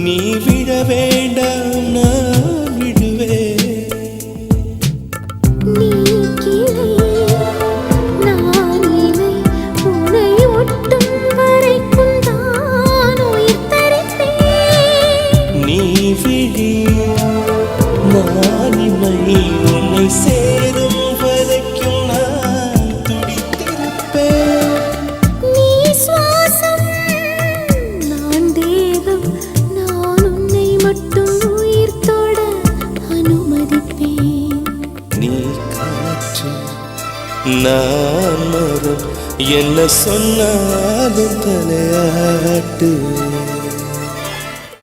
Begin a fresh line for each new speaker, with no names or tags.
நீ விட வேண்டாம் நான் விடுவேன்.
நீ கிளை நான் இலை உனை ஒட்டும் வரைக்கும் தான் உயிர் தரிப்பேன்.
நீ விழி நான் இமை உன்னை சேரும் வரைக்கும் நான் துடித்திருப்பேன்.
நீ சுவாசம் நான் தேகம் நான் உன்னை மட்டும் உயிர் தொட அனுமதிப்பேன்.
நீ காற்று நான் மரம் என்ன சொன்னாலும் தலையாட்டு.